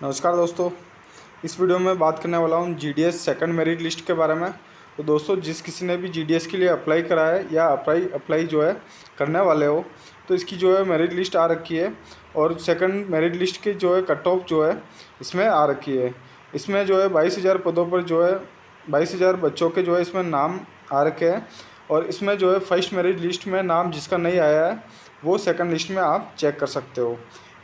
नमस्कार दोस्तों। इस वीडियो में बात करने वाला हूँ जीडीएस सेकंड मेरिट लिस्ट के बारे में। तो दोस्तों, जिस किसी ने भी जीडीएस के लिए अप्लाई करा है या अप्लाई जो है करने वाले हो, तो इसकी जो है मेरिट लिस्ट आ रखी है और सेकंड मेरिट लिस्ट की जो है कट ऑफ जो है इसमें आ रखी है। इसमें जो है 22,000 पदों पर जो है 22,000 बच्चों के जो है इसमें नाम आ रखे हैं और इसमें जो है फर्स्ट मेरिट लिस्ट में नाम जिसका नहीं आया है वो सेकंड लिस्ट में आप चेक कर सकते हो।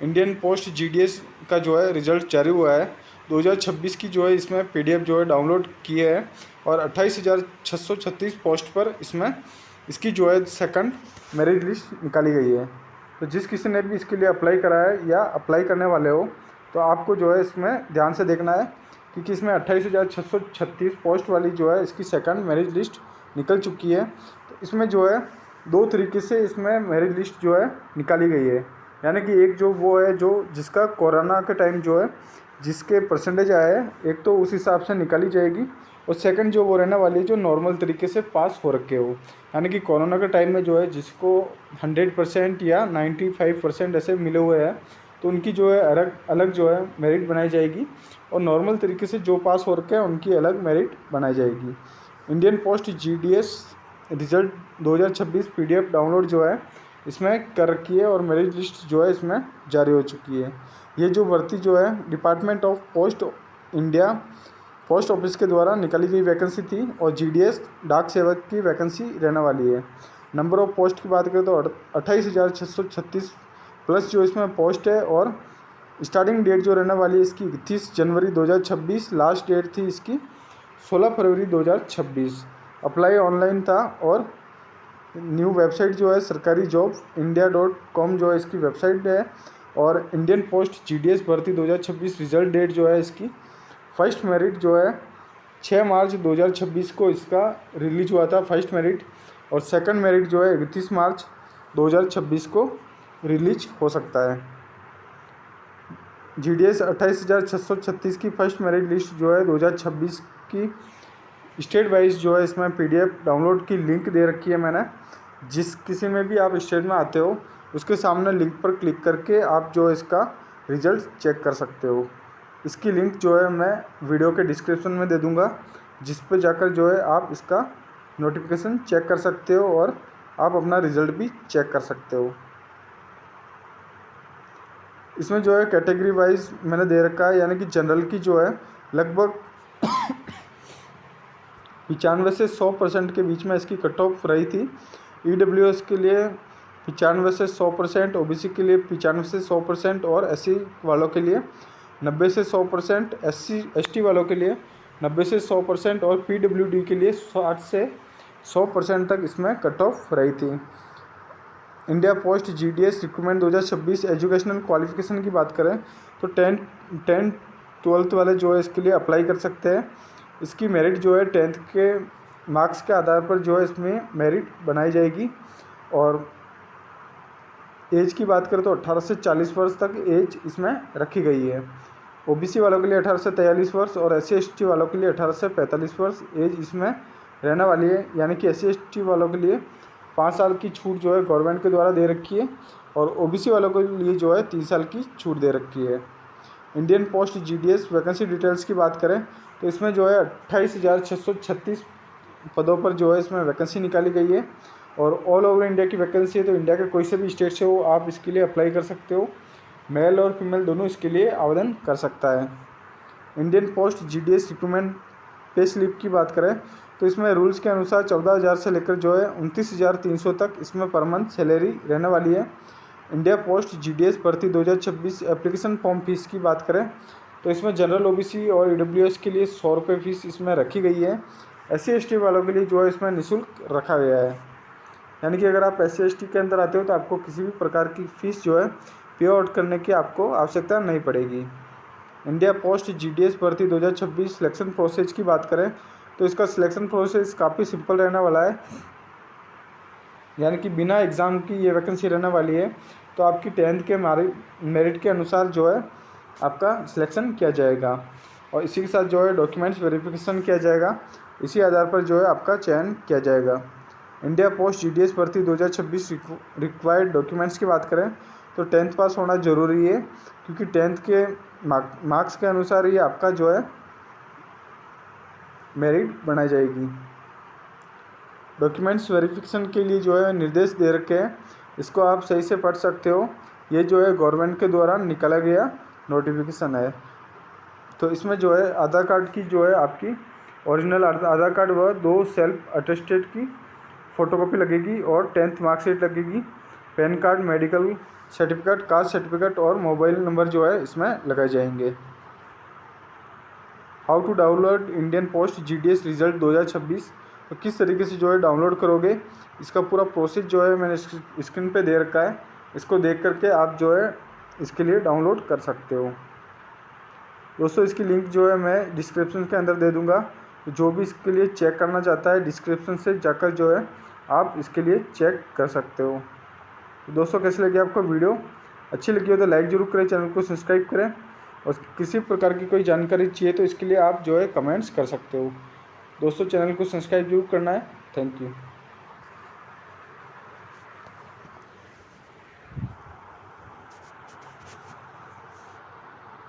इंडियन पोस्ट जीडीएस का जो है रिज़ल्ट जारी हुआ है 2026 की जो है इसमें पीडीएफ जो है डाउनलोड की है और 28,636 पोस्ट पर इसमें इसकी जो है सेकंड मेरिट लिस्ट निकाली गई है। तो जिस किसी ने भी इसके लिए अप्लाई करा है या अप्लाई करने वाले हो, तो आपको जो है इसमें ध्यान से देखना है क्योंकि इसमें 28,636 पोस्ट वाली जो है इसकी सेकंड मेरिट लिस्ट निकल चुकी है। तो इसमें जो है दो तरीके से इसमें मेरिट लिस्ट जो है निकाली गई है, यानी कि एक जो वो है जो जिसका कोरोना के टाइम जो है जिसके परसेंटेज आए हैं, एक तो उस हिसाब से निकाली जाएगी और सेकंड जो वो रहने वाली है जो नॉर्मल तरीके से पास हो रखे हो, यानी कि कोरोना के टाइम में जो है जिसको 100% या 95% ऐसे मिले हुए हैं, तो उनकी जो है अलग अलग जो है मेरिट बनाई जाएगी और नॉर्मल तरीके से जो पास हो रखे हैं उनकी अलग मेरिट बनाई जाएगी। Indian post GDS result 2026 PDF download जो है इसमें कर रखी है और मेरिट लिस्ट जो है इसमें जारी हो चुकी है। ये जो भर्ती जो है department of post India post office के द्वारा निकाली गई वैकेंसी थी और जीडीएस डाक सेवक की वैकेंसी रहने वाली है। नंबर ऑफ पोस्ट की बात करें तो 28,636 प्लस जो इसमें पोस्ट है और स्टार्टिंग डेट जो रहने वाली है इसकी 31 जनवरी 2026, लास्ट डेट थी इसकी 16 फरवरी 2026। अप्लाई ऑनलाइन था और न्यू वेबसाइट जो है सरकारी जॉब india.com जो है इसकी वेबसाइट है और इंडियन पोस्ट जीडीएस भर्ती 2026 रिजल्ट डेट जो है इसकी फर्स्ट मेरिट जो है 6 मार्च 2026 को इसका रिलीज हुआ था फर्स्ट मेरिट और सेकंड मेरिट जो है 31 मार्च 2026 को रिलीज हो सकता है। जीडीएस 28,636 की फर्स्ट मेरिट लिस्ट जो है 2026 की स्टेट वाइज जो है इसमें पीडीएफ डाउनलोड की लिंक दे रखी है मैंने। जिस किसी में भी आप स्टेट में आते हो उसके सामने लिंक पर क्लिक करके आप जो है इसका रिजल्ट चेक कर सकते हो। इसकी लिंक जो है मैं वीडियो के डिस्क्रिप्शन में दे दूंगा, जिस पर जाकर जो है आप इसका नोटिफिकेशन चेक कर सकते हो और आप अपना रिजल्ट भी चेक कर सकते हो। इसमें जो है कैटेगरी वाइज मैंने दे रखा है, यानी कि जनरल की जो है लगभग 95 से 100% के बीच में इसकी कट ऑफ रही थी। ईडब्ल्यूएस के लिए 95 से 100%, ओबीसी के लिए 95 से 100% और एससी वालों के लिए 90 से 100%, एससी एसटी वालों के लिए 90 से 100% और पीडब्ल्यूडी के लिए 60 से 100% तक इसमें कट ऑफ रही थी। India post GDS recruitment 2026 educational qualification की बात करें तो 10 12th वाले जो है इसके लिए अप्लाई कर सकते हैं। इसकी मेरिट जो है 10th के मार्क्स के आधार पर जो है इसमें मेरिट बनाई जाएगी और एज की बात करें तो 18 से 40 वर्ष तक एज इसमें रखी गई है। ओबीसी वालों के लिए 18 से 43 वर्ष और एससी एसटी वालों के लिए 18 से 45 वर्ष एज इसमें रहने वाली है, यानी कि एससी एसटी वालों के लिए 5 साल की छूट जो है गवर्नमेंट के द्वारा दे रखी है और ओबीसी वालों के लिए जो है 3 साल की छूट दे रखी है। Indian post GDS vacancy details की बात करें तो इसमें जो है 28,636 पदों पर जो है इसमें वैकेंसी निकाली गई है और ऑल ओवर इंडिया की वैकेंसी है, तो इंडिया के कोई से भी स्टेट से हो आप इसके लिए अप्लाई कर सकते हो। मेल और फीमेल दोनों इसके लिए आवेदन कर सकता है। Indian post GDS recruitment pay slip की बात करें तो इसमें रूल्स के अनुसार 14,000 से लेकर जो है 29,300 तक इसमें पर मंथ सैलरी रहने वाली है। इंडिया पोस्ट जीडीएस भर्ती 2026 एप्लीकेशन फॉर्म फीस की बात करें तो इसमें जनरल ओबीसी और ईडब्ल्यूएस के लिए 100 रुपये फीस इसमें रखी गई है। एससी एसटी वालों के लिए जो है इसमें निःशुल्क रखा गया है, यानी कि अगर आप एससी एसटी के अंदर आते हो तो आपको किसी भी प्रकार की फ़ीस जो है पे आउट करने की आपको आवश्यकता नहीं पड़ेगी। इंडिया पोस्ट जीडीएस भर्ती 2026 सिलेक्शन प्रोसेस की बात करें तो इसका सिलेक्शन प्रोसेस काफ़ी सिंपल रहने वाला है, यानी कि बिना एग्ज़ाम की ये वैकेंसी रहने वाली है। तो आपकी 10th के मेरिट के अनुसार जो है आपका सिलेक्शन किया जाएगा और इसी के साथ जो है डॉक्यूमेंट्स वेरिफिकेशन किया जाएगा, इसी आधार पर जो है आपका चयन किया जाएगा। इंडिया पोस्ट जीडीएस भर्ती 2026 रिक्वायर्ड डॉक्यूमेंट्स की बात करें तो 10th पास होना ज़रूरी है, क्योंकि 10th के मार्क्स के अनुसार ही आपका जो है मेरिट बनाई जाएगी। डॉक्यूमेंट्स वेरिफिकेशन के लिए जो है निर्देश दे रखे हैं, इसको आप सही से पढ़ सकते हो। ये जो है गवर्नमेंट के द्वारा निकाला गया नोटिफिकेशन है। तो इसमें जो है आधार कार्ड की जो है आपकी ओरिजिनल आधार कार्ड व 2 सेल्फ अटेस्टेड की फ़ोटोकॉपी लगेगी और 10th मार्कशीट लगेगी। PAN card, medical certificate, caste certificate और मोबाइल नंबर जो है इसमें लगाए जाएंगे। How to download Indian Post GDS result 2026, तो किस तरीके से जो है डाउनलोड करोगे, इसका पूरा प्रोसेस जो है मैंने स्क्रीन पे दे रखा है। इसको देख करके आप जो है इसके लिए डाउनलोड कर सकते हो। दोस्तों इसकी लिंक जो है मैं डिस्क्रिप्शन के अंदर दे दूंगा, तो जो भी इसके लिए चेक करना चाहता है डिस्क्रिप्शन से जाकर जो है आप इसके लिए चेक कर सकते हो। तो दोस्तों कैसी लगी आपको वीडियो? अच्छी लगी हो तो लाइक ज़रूर करें, चैनल को सब्सक्राइब करें और किसी प्रकार की कोई जानकारी चाहिए तो इसके लिए आप जो है कमेंट्स कर सकते हो। दोस्तों चैनल को सब्सक्राइब जरूर करना है। Thank you.